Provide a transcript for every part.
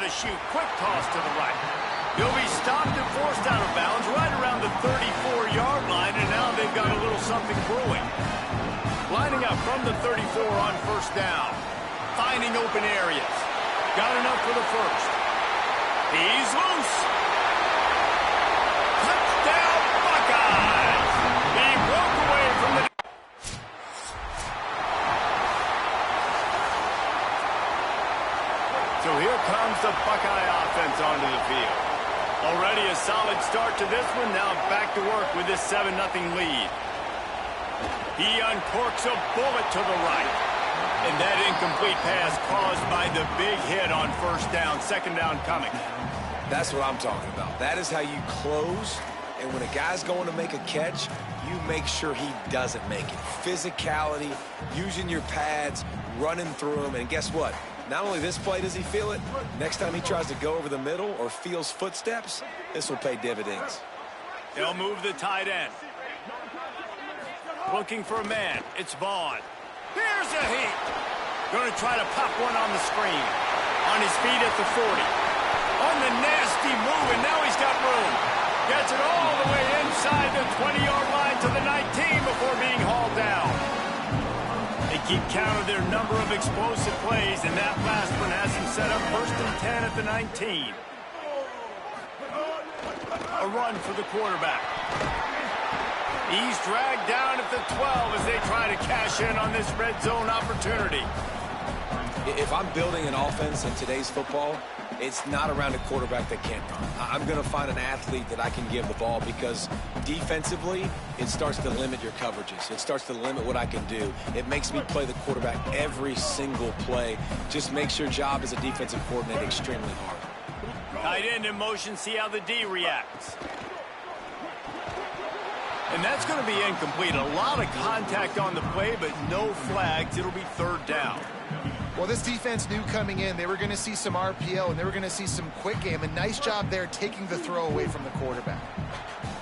to shoot. Quick toss to the right. He'll be stopped and forced out of bounds right around the 34-yard line, and now they've got a little something brewing. Lining up from the 34 on first down. Finding open areas. Got enough for the first. He's loose. Touchdown, Buckeyes! He broke away from the... So here comes the Buckeye offense onto the field. Already a solid start to this one. Now back to work with this 7-0 lead. He uncorks a bullet to the right. And that incomplete pass caused by the big hit on first down. Second down coming. That's what I'm talking about. That is how you close. And when a guy's going to make a catch, you make sure he doesn't make it. Physicality, using your pads, running through them. And guess what? Not only this play does he feel it, next time he tries to go over the middle or feels footsteps, this will pay dividends. They'll move the tight end. Looking for a man. It's Vaughn. Here's a heat. Going to try to pop one on the screen. On his feet at the 40. On the nasty move, and now he's got room. Gets it all the way inside the 20-yard line to the 19 before being hauled down. They keep count of their number of explosive plays, and that last one has him set up 1st and 10 at the 19. A run for the quarterback. He's dragged down at the 12 as they try to cash in on this red zone opportunity. If I'm building an offense in today's football, it's not around a quarterback that can't run. I'm going to find an athlete that I can give the ball because defensively, it starts to limit your coverages. It starts to limit what I can do. It makes me play the quarterback every single play. Just makes your job as a defensive coordinator extremely hard. Tight end in motion, see how the D reacts. And that's going to be incomplete. A lot of contact on the play, but no flags. It'll be 3rd down. Well, this defense knew coming in they were going to see some RPO and they were going to see some quick game. A nice job there taking the throw away from the quarterback.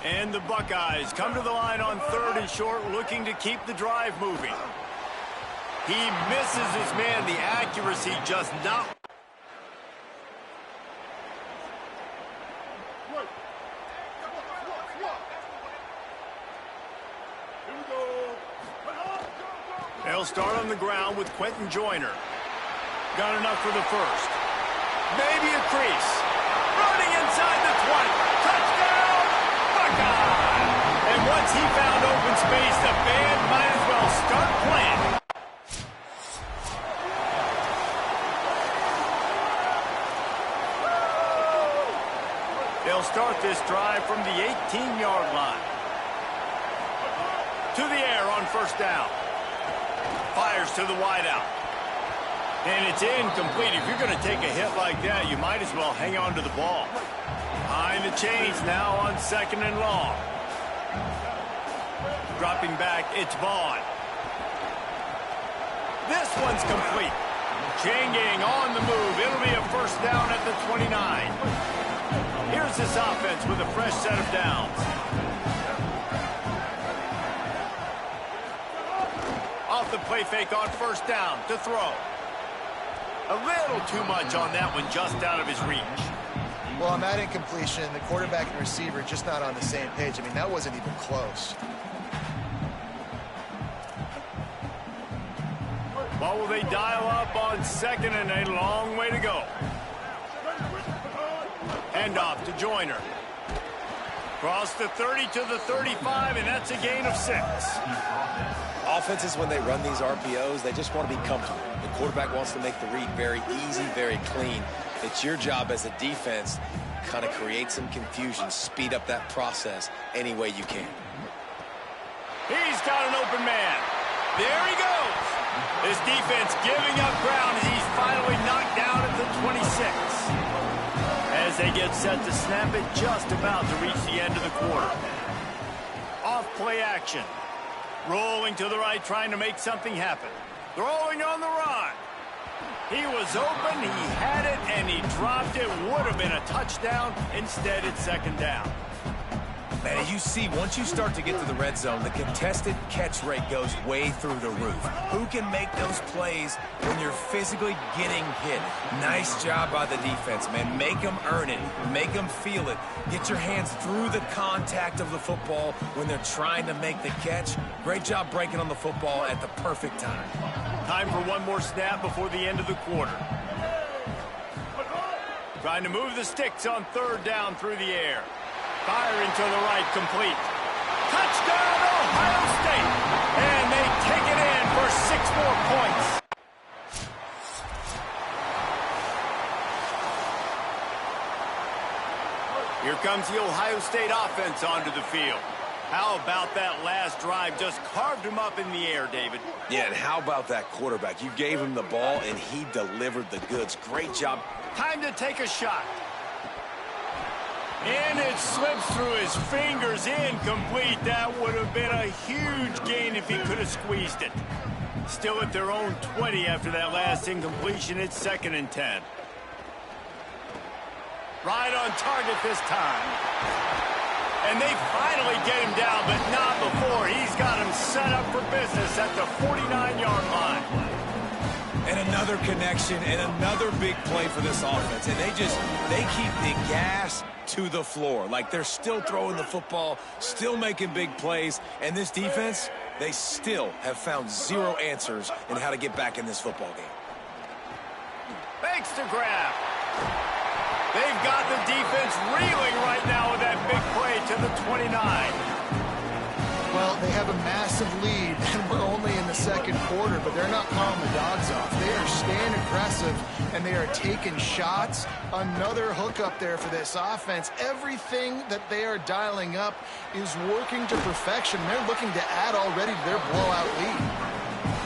And the Buckeyes come to the line on 3rd and short, looking to keep the drive moving. He misses his man. The accuracy just not... They'll start on the ground with Quentin Joyner. Got enough for the first. Maybe a crease. Running inside the 20. Touchdown, Buckeye! And once he found open space, the band might as well start playing. They'll start this drive from the 18-yard line. To the air on first down. Fires to the wideout. And it's incomplete. If you're going to take a hit like that, you might as well hang on to the ball. Behind the chains now on 2nd and long. Dropping back, it's Vaughn. This one's complete. Chain gang on the move. It'll be a first down at the 29. Here's this offense with a fresh set of downs. Off the play fake on first down to throw. A little too much on that one, just out of his reach. Well, on that incompletion, the quarterback and receiver just not on the same page. I mean, that wasn't even close. Well, will they dial up on 2nd and a long way to go? Handoff to Joyner. Cross the 30 to the 35, and that's a gain of 6. Offenses, when they run these RPOs, they just want to be comfortable. The quarterback wants to make the read very easy, very clean. It's your job as a defense to kind of create some confusion, speed up that process any way you can. He's got an open man. There he goes. This defense giving up ground as he's finally knocked down at the 26. As they get set to snap it, just about to reach the end of the quarter. Off play action. Rolling to the right, trying to make something happen. Throwing on the run. He was open, he had it, and he dropped it. Would have been a touchdown. Instead, it's 2nd down. Man, as you see, once you start to get to the red zone, the contested catch rate goes way through the roof. Who can make those plays when you're physically getting hit? Nice job by the defense, man. Make them earn it. Make them feel it. Get your hands through the contact of the football when they're trying to make the catch. Great job breaking on the football at the perfect time. Time for one more snap before the end of the quarter. Trying to move the sticks on third down through the air. Firing to the right, complete. Touchdown, Ohio State! And they take it in for 6 more points. Here comes the Ohio State offense onto the field. How about that last drive? Just carved him up in the air, David. Yeah, and how about that quarterback? You gave him the ball, and he delivered the goods. Great job. Time to take a shot. And it slips through his fingers, incomplete. That would have been a huge gain if he could have squeezed it. Still at their own 20 after that last incompletion. It's 2nd and 10. Right on target this time. And they finally get him down, but not before. He's got him set up for business at the 49-yard line. And another connection and another big play for this offense. And they keep the gas to the floor. Like they're still throwing the football, still making big plays. And this defense, they still have found 0 answers in how to get back in this football game. Thanks to grab. They've got the defense reeling right now with that big play to the 29. Well, they have a massive lead, and we're only in the 2nd quarter, but they're not calling the dogs off. They are staying aggressive, and they are taking shots. Another hookup there for this offense. Everything that they are dialing up is working to perfection. They're looking to add already to their blowout lead.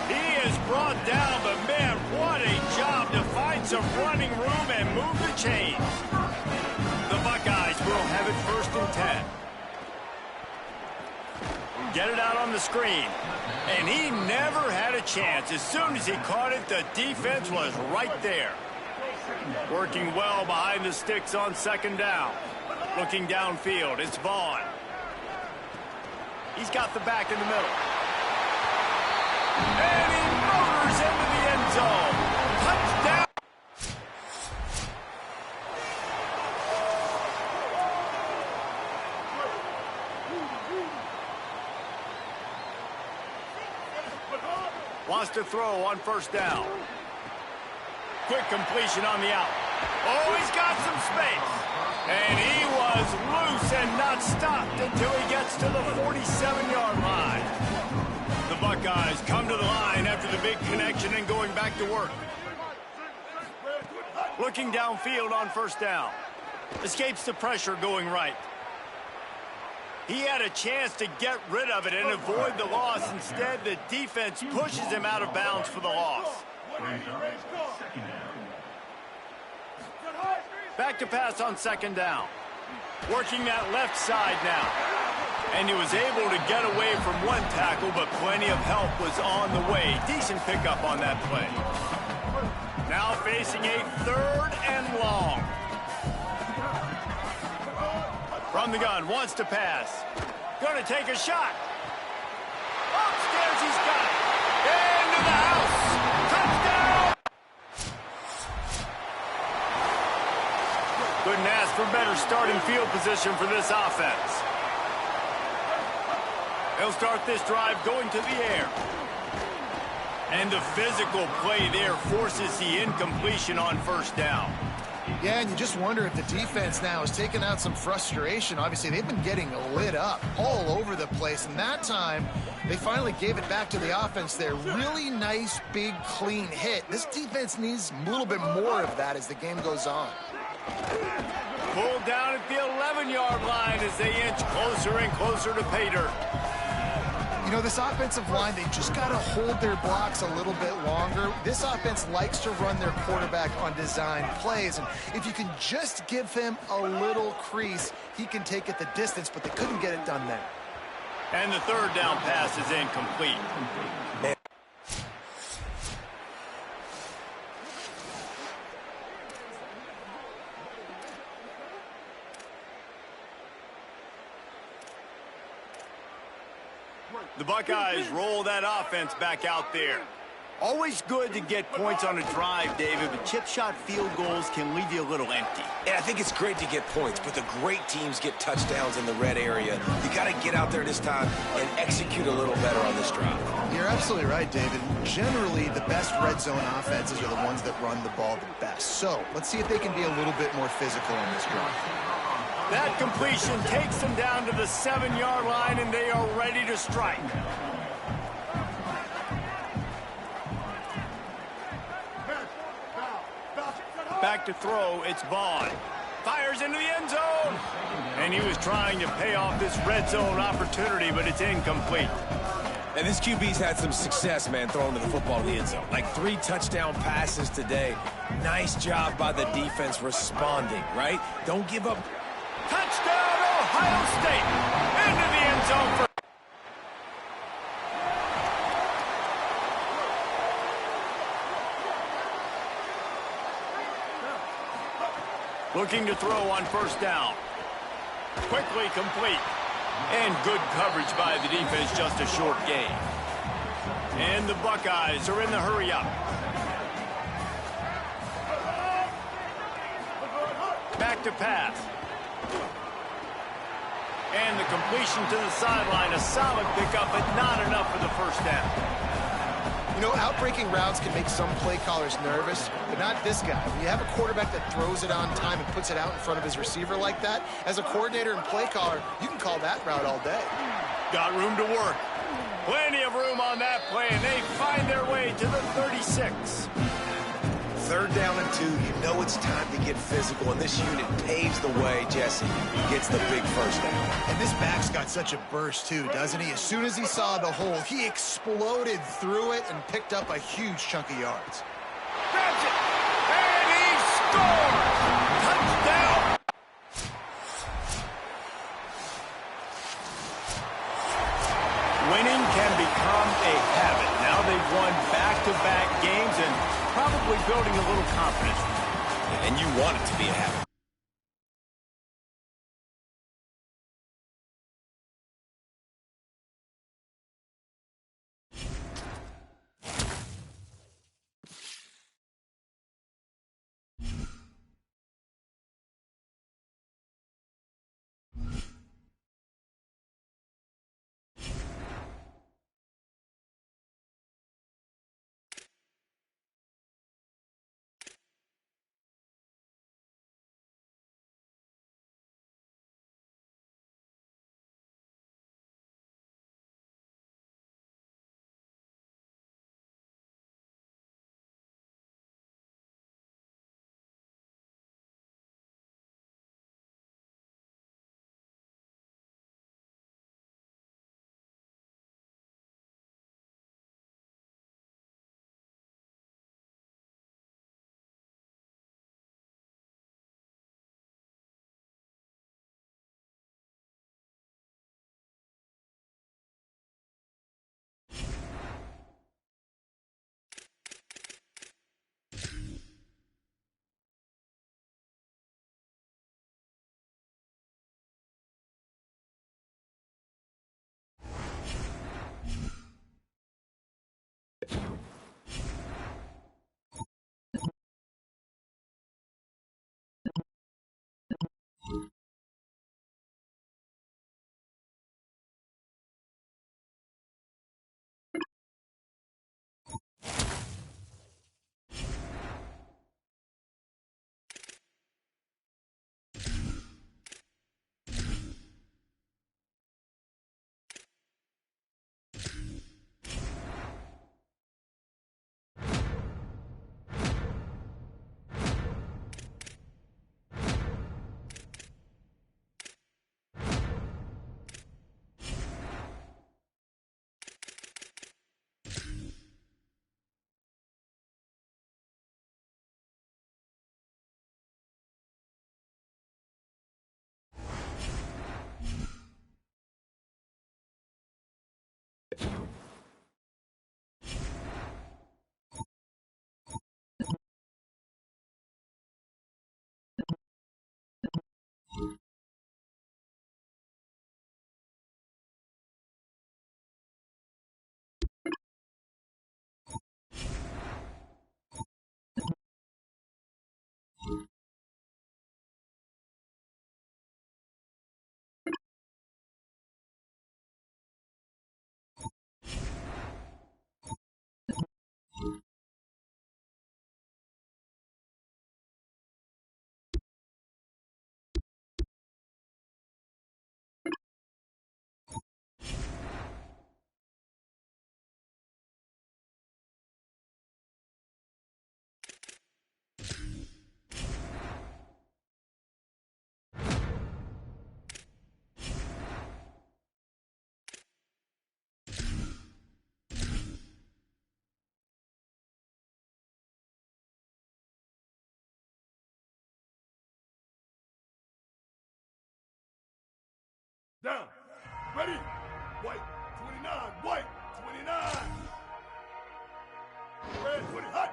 He is brought down, but man, what a job to find some running room and move the chains. The Buckeyes will have it 1st and 10. Get it out on the screen. And he never had a chance. As soon as he caught it, the defense was right there. Working well behind the sticks on 2nd down. Looking downfield, it's Vaughn. He's got the back in the middle. And he motors into the end zone. Touchdown. Wants to throw on 1st down. Quick completion on the out. Oh, he's got some space. And he was loose and not stopped until he gets to the 47-yard line. The Buckeyes come to the line after the big connection and going back to work. Looking downfield on 1st down. Escapes the pressure going right. He had a chance to get rid of it and avoid the loss. Instead, the defense pushes him out of bounds for the loss. Back to pass on 2nd down. Working that left side now. And he was able to get away from one tackle, but plenty of help was on the way. Decent pickup on that play. Now facing a 3rd and long. From the gun, wants to pass. Going to take a shot. Upstairs, he's got it. Into the house. Touchdown! Couldn't ask for better starting field position for this offense. They'll start this drive going to the air. And the physical play there forces the incompletion on 1st down. Yeah, and you just wonder if the defense now is taking out some frustration. Obviously, they've been getting lit up all over the place, and that time they finally gave it back to the offense there. Really nice, big, clean hit. This defense needs a little bit more of that as the game goes on. Pulled down at the 11-yard line as they inch closer and closer to pay dirt. You know, this offensive line, they just got to hold their blocks a little bit longer. This offense likes to run their quarterback on design plays, and if you can just give him a little crease, he can take it the distance, but they couldn't get it done there. And the 3rd down pass is incomplete. The Buckeyes roll that offense back out there. Always good to get points on a drive, David, but chip shot field goals can leave you a little empty. Yeah, I think it's great to get points, but the great teams get touchdowns in the red area. You got to get out there this time and execute a little better on this drive. You're absolutely right, David. Generally, the best red zone offenses are the ones that run the ball the best. So let's see if they can be a little bit more physical on this drive. That completion takes them down to the 7-yard line, and they are ready to strike. Back to throw, it's Vaughn. Fires into the end zone. And he was trying to pay off this red zone opportunity, but it's incomplete. And this QB's had some success, man, throwing to the football in the end zone. Like 3 touchdown passes today. Nice job by the defense responding, right? Don't give up. Touchdown, Ohio State. Into the end zone for... Looking to throw on first down. Quickly complete. And good coverage by the defense, just a short gain. And the Buckeyes are in the hurry up. Back to pass. And the completion to the sideline, a solid pickup, but not enough for the first down. You know, outbreaking routes can make some play callers nervous, but not this guy. When you have a quarterback that throws it on time and puts it out in front of his receiver like that, as a coordinator and play caller, you can call that route all day. Got room to work. Plenty of room on that play, and they find their way to the 36. 3rd down and 2. You know it's time to get physical, and this unit paves the way. Jesse gets the big first down. And this back's got such a burst, too, doesn't he? As soon as he saw the hole, he exploded through it and picked up a huge chunk of yards. Grabs it, and he scores! Touchdown! Winning can become a habit. Now they've won back-to-back games and probably building a little confidence. And you want it to be a habit. Down. Ready. White. 29. White. 29. Red. 20. Hot.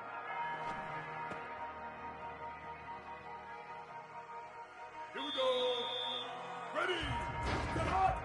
Here we go. Ready. Get hot.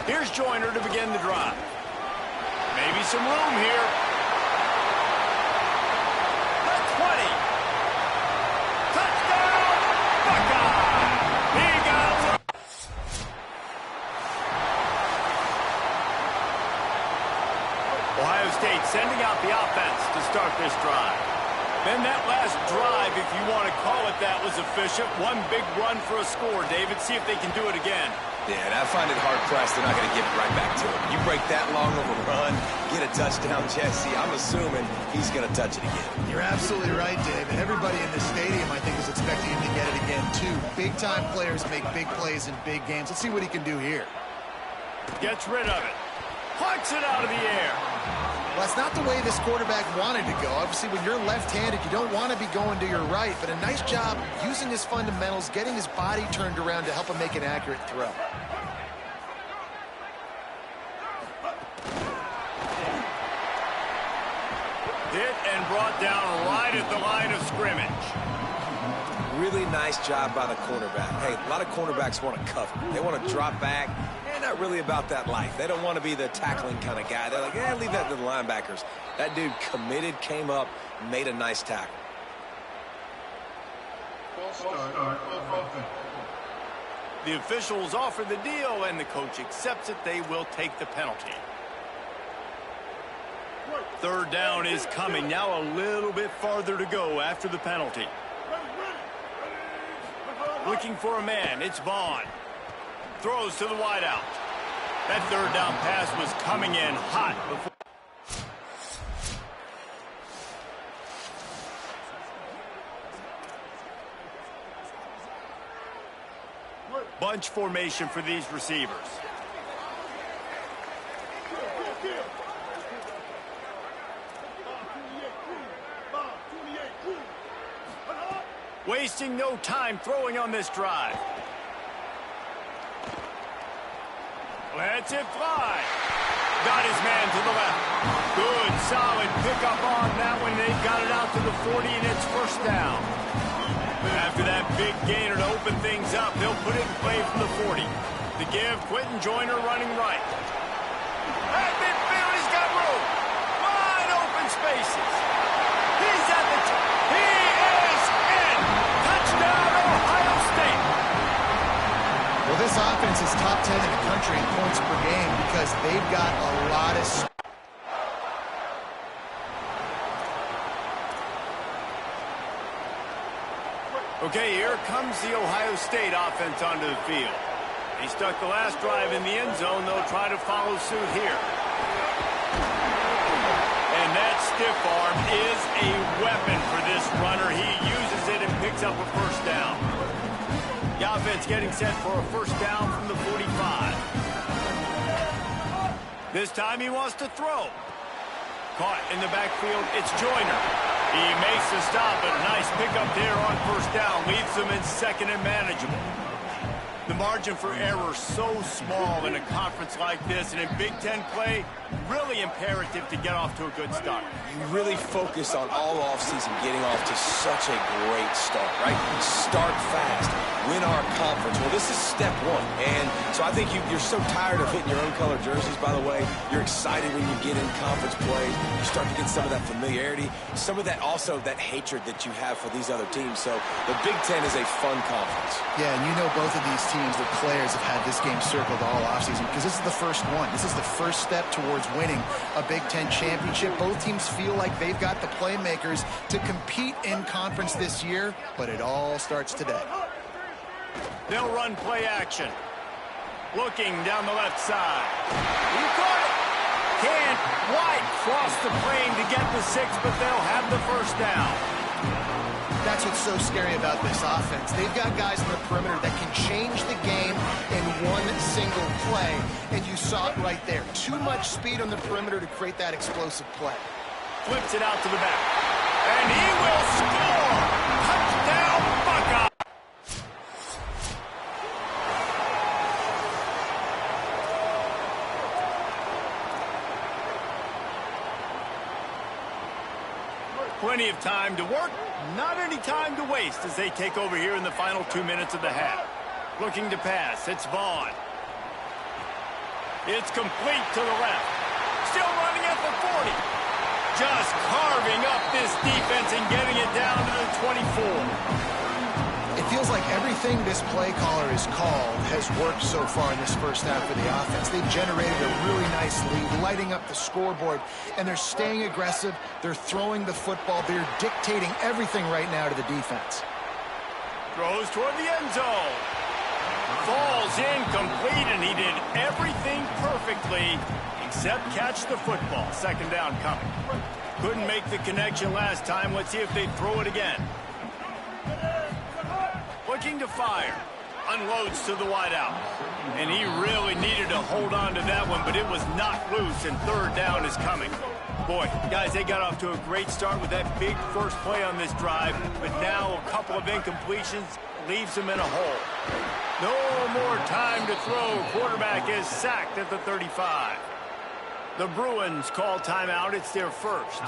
Here's Joyner to begin the drive. Maybe some room here. The 20. Touchdown, Buckeye! He got it. Ohio State sending out the offense to start this drive. Then that last drive, if you want to call it that, was efficient. One big run for a score, David. See if they can do it again. Yeah, and I find it hard-pressed they're not going to give it right back to him. You break that long of a run, get a touchdown, Jesse, I'm assuming he's going to touch it again. You're absolutely right, Dave. And everybody in this stadium, I think, is expecting him to get it again, too. Big-time players make big plays in big games. Let's see what he can do here. Gets rid of it. Plucks it out of the air. Well, that's not the way this quarterback wanted to go. Obviously, when you're left-handed, you don't want to be going to your right, but a nice job using his fundamentals, getting his body turned around to help him make an accurate throw. Hit and brought down right at the line of scrimmage. Really nice job by the cornerback. Hey, a lot of cornerbacks want to cover. They want to drop back. They're not really about that life. They don't want to be the tackling kind of guy. They're like, leave that to the linebackers. That dude committed, came up, made a nice tackle. The officials offer the deal, and the coach accepts it. They will take the penalty. Third down is coming. Now a little bit farther to go after the penalty. Looking for a man. It's Vaughn. Throws to the wideout. That third down pass was coming in hot before. Bunch formation for these receivers. Wasting no time throwing on this drive. Lets it fly. Got his man to the left. Good, solid pickup on that one. They've got it out to the 40, and it's first down. After that big gainer to open things up, they'll put it in play from the 40. To give, Quentin Joyner running right. At midfield, he's got room. Wide open spaces. He's at the top. He is in. Touchdown, Ohio State. Well, this offense is top 10 in the country in points per game because they've got a lot of... Okay, here comes the Ohio State offense onto the field. He stuck the last drive in the end zone. They'll try to follow suit here. And that stiff arm is a weapon for this runner. He uses it and picks up a first down. The offense getting set for a first down from the 45. This time he wants to throw. Caught in the backfield, it's Joyner. He makes the stop, but a nice pickup there on first down. Leaves them in second and manageable. The margin for error so small in a conference like this, and in Big Ten play, really imperative to get off to a good start. You really focus on all offseason getting off to such a great start, right? Start fast, win our conference. Well, this is step one, and so I think you're so tired of hitting your own color jerseys, by the way. You're excited when you get in conference play. You start to get some of that familiarity, some of that also that hatred that you have for these other teams. So the Big Ten is a fun conference. Yeah, and you know both of these teams, the players have had this game circled all offseason because this is the first one. This is the first step towards winning a Big Ten championship. Both teams feel like they've got the playmakers to compete in conference this year, but it all starts today. They'll run play action. Looking down the left side. He caught it. Can't White cross the frame to get the 6, but they'll have the first down. That's what's so scary about this offense. They've got guys in the perimeter that can change the game in one single play, and you saw it right there. Too much speed on the perimeter to create that explosive play. Flips it out to the back. And he will score! Touchdown, Buckeye! Plenty of time to work, not any time to waste as they take over here in the final 2 minutes of the half. Looking to pass, it's Vaughn. It's complete to the left. Still running at the 40. Just carving up this defense and getting it down to the 24. It feels like everything this play caller has called has worked so far in this first half for the offense. They've generated a really nice lead, lighting up the scoreboard, and they're staying aggressive. They're throwing the football. They're dictating everything right now to the defense. Throws toward the end zone. Falls incomplete, and he did everything perfectly except catch the football. Second down coming. Couldn't make the connection last time. Let's see if they throw it again. Looking to fire. unloads to the wideout. And he really needed to hold on to that one, but it was knocked loose, and third down is coming. Boy, guys, they got off to a great start with that big first play on this drive, but now a couple of incompletions leaves them in a hole. No more time to throw. Quarterback is sacked at the 35. The Bruins call timeout. It's their first.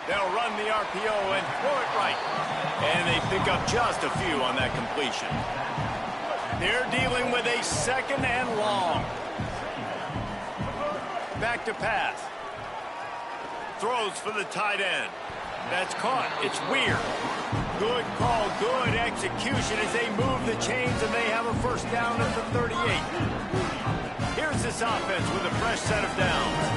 They'll run the RPO and throw it right. And they pick up just a few on that completion. They're dealing with a second and long. Back to pass. Throws for the tight end. That's caught. It's Weir. Good call, good execution as they move the chains, and they have a first down at the 38. Here's this offense with a fresh set of downs.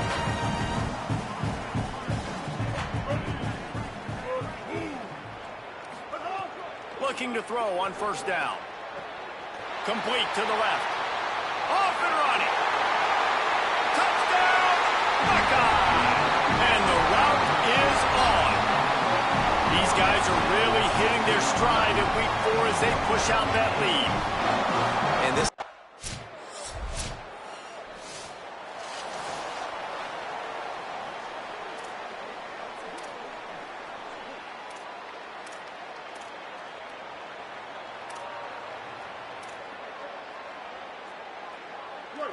Looking to throw on first down. Complete to the left. Off and running. Touchdown, Buckeye! And the route is on. These guys are really hitting their stride in week 4 as they push out that lead. And this...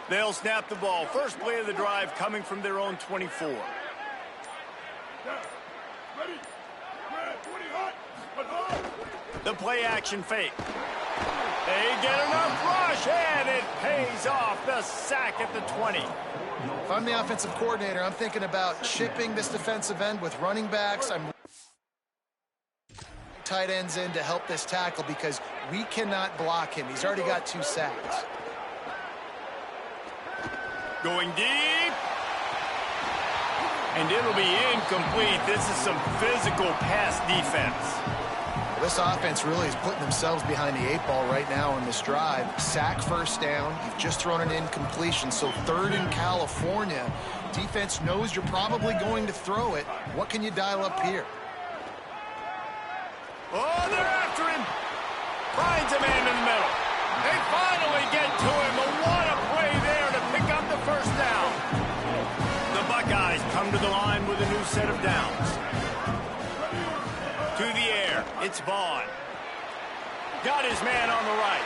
They'll snap the ball. First play of the drive coming from their own 24. Ready. The play action fake. They get enough rush, and it pays off. The sack at the 20. If I'm the offensive coordinator, I'm thinking about chipping this defensive end with running backs. I'm tight ends in to help this tackle because we cannot block him. He's already got 2 sacks. Going deep. And it'll be incomplete. This is some physical pass defense. Well, this offense really is putting themselves behind the 8 ball right now on this drive. Sack first down. You've just thrown an incompletion, so third in California. Defense knows you're probably going to throw it. What can you dial up here? Oh, they're after him. Finds a man in the middle. They finally get to him. But what a play there to pick up the first down. The Buckeyes come to the line with a new set of downs. To the air. It's Vaughn. Got his man on the right.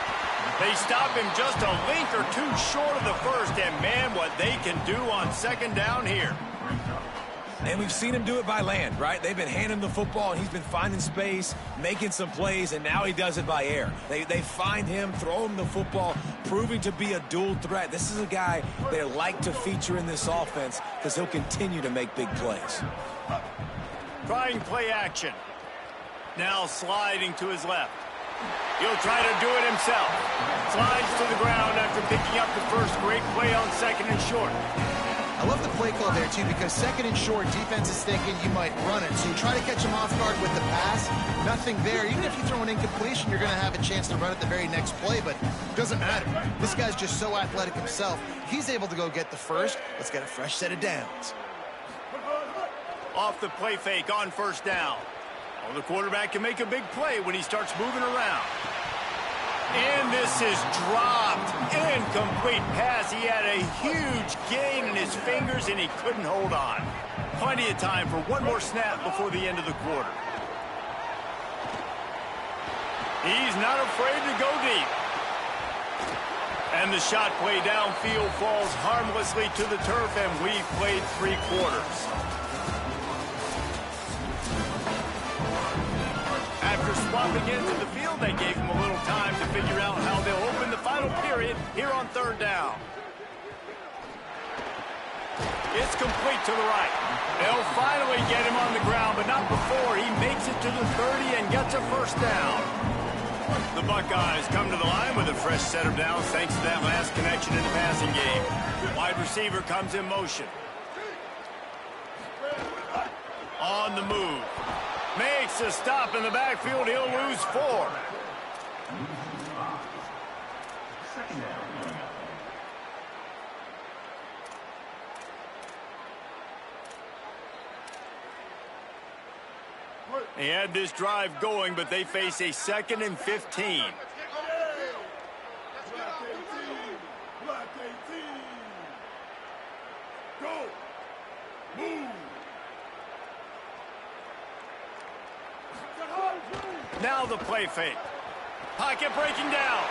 They stop him just a length or 2 short of the first. And, man, what they can do on second down here. And we've seen him do it by land, right? They've been handing him the football, and he's been finding space, making some plays, and now he does it by air. They find him, throw him the football, proving to be a dual threat. This is a guy they like to feature in this offense because he'll continue to make big plays. Trying play action. Now sliding to his left. He'll try to do it himself. Slides to the ground after picking up the first. Great play on second and short. I love the play call there, too, because second and short, defense is thinking you might run it. So you try to catch him off guard with the pass. Nothing there. Even if you throw an incompletion, you're going to have a chance to run it the very next play, but it doesn't matter. This guy's just so athletic himself. He's able to go get the first. Let's get a fresh set of downs. Off the play fake on first down. Well, the quarterback can make a big play when he starts moving around. And this is dropped. Incomplete pass. He had a huge gain in his fingers, and he couldn't hold on. Plenty of time for one more snap before the end of the quarter. He's not afraid to go deep. And the shot play downfield falls harmlessly to the turf, and we've played 3 quarters. After swapping into the field, they gave him a little time to figure out how they'll open the final period here on third down. It's complete to the right. They'll finally get him on the ground, but not before he makes it to the 30 and gets a first down. The Buckeyes come to the line with a fresh set of downs thanks to that last connection in the passing game. Wide receiver comes in motion. On the move. Makes a stop in the backfield. He'll lose 4. He had this drive going, but they face a 2nd and 15. Black 18. Go. Move. Now the play fake. Pocket breaking down.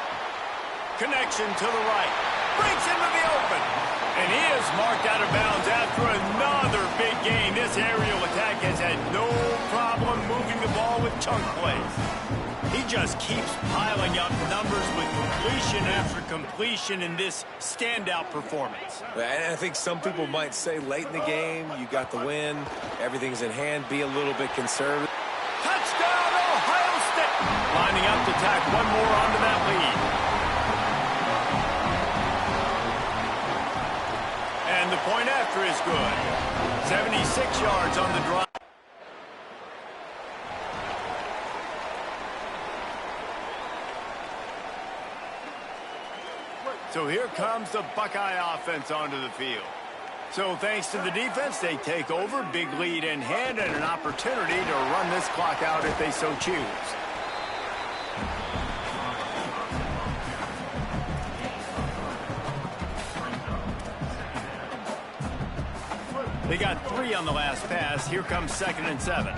Connection to the right. Breaks into the open. And he is marked out of bounds after another big gain. This aerial attack has had no problem moving the ball with chunk plays. He just keeps piling up numbers with completion after completion in this standout performance. And I think some people might say late in the game, you got the win, everything's in hand, be a little bit conservative. Touchdown, Ohio State! Lining up to tack one more onto that lead. And the point after is good. 76 yards on the drive. So here comes the Buckeye offense onto the field. So thanks to the defense, they take over, big lead in hand, and an opportunity to run this clock out if they so choose. They got 3 on the last pass. Here comes 2nd and 7.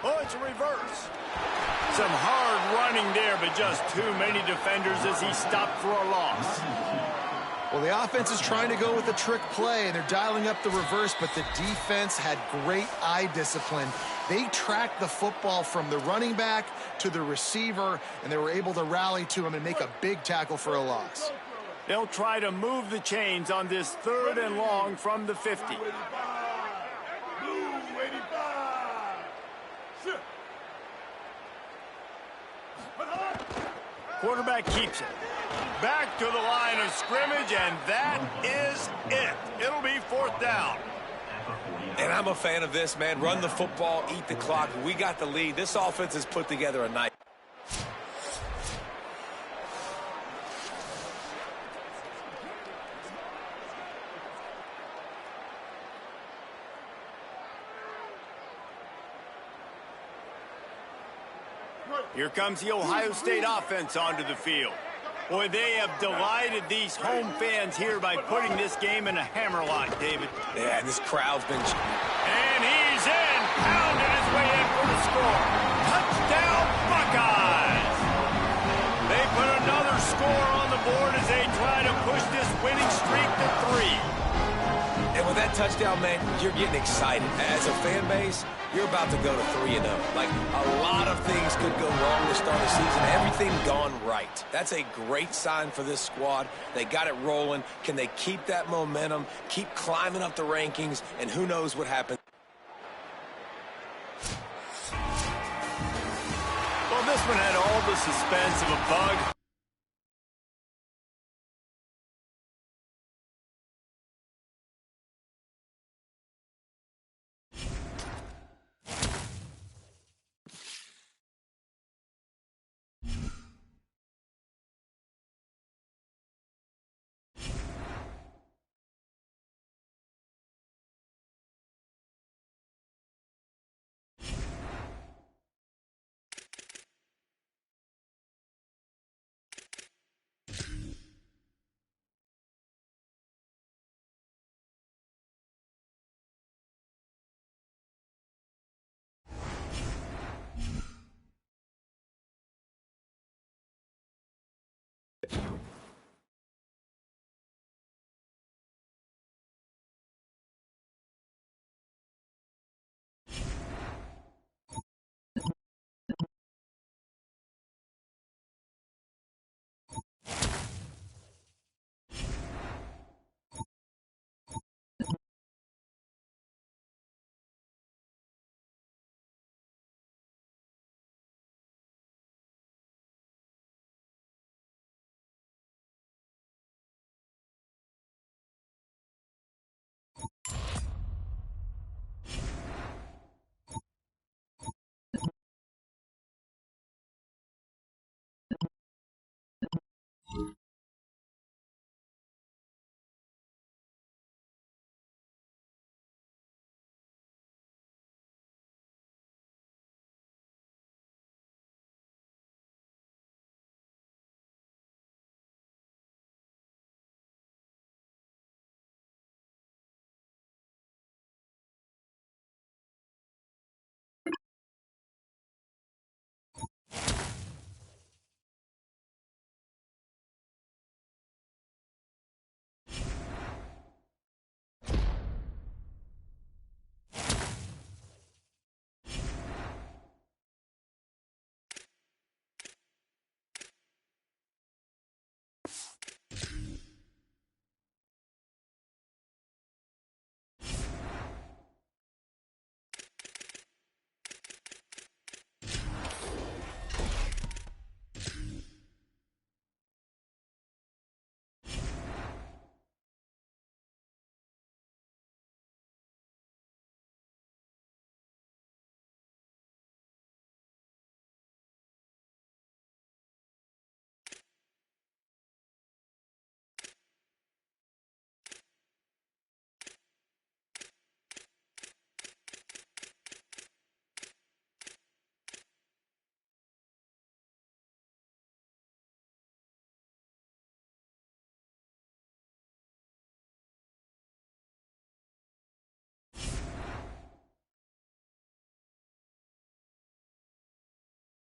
Oh, it's a reverse. Some hard running there, but just too many defenders as he stopped for a loss. Well, the offense is trying to go with a trick play, and they're dialing up the reverse, but the defense had great eye discipline. They tracked the football from the running back to the receiver, and they were able to rally to him and make a big tackle for a loss. They'll try to move the chains on this 3rd and long from the 50. Blue 85. Shift. Quarterback keeps it. Back to the line of scrimmage, and that is it. It'll be 4th down. And I'm a fan of this, man. Run the football, eat the clock. We got the lead. This offense has put together a night. Here comes the Ohio State offense onto the field. Boy, they have delighted these home fans here by putting this game in a hammerlock, David. Yeah, this crowd's been... And he's in, pounding his way in for the score. Touchdown, Buckeyes! They put another score on the board as they try to push this winning streak to 3. And with that touchdown, man, you're getting excited. As a fan base, you're about to go to 3-0. Like, a lot of things could go wrong to start the season. Everything gone right. That's a great sign for this squad. They got it rolling. Can they keep that momentum, keep climbing up the rankings, and who knows what happens? Well, this one had all the suspense of a bug.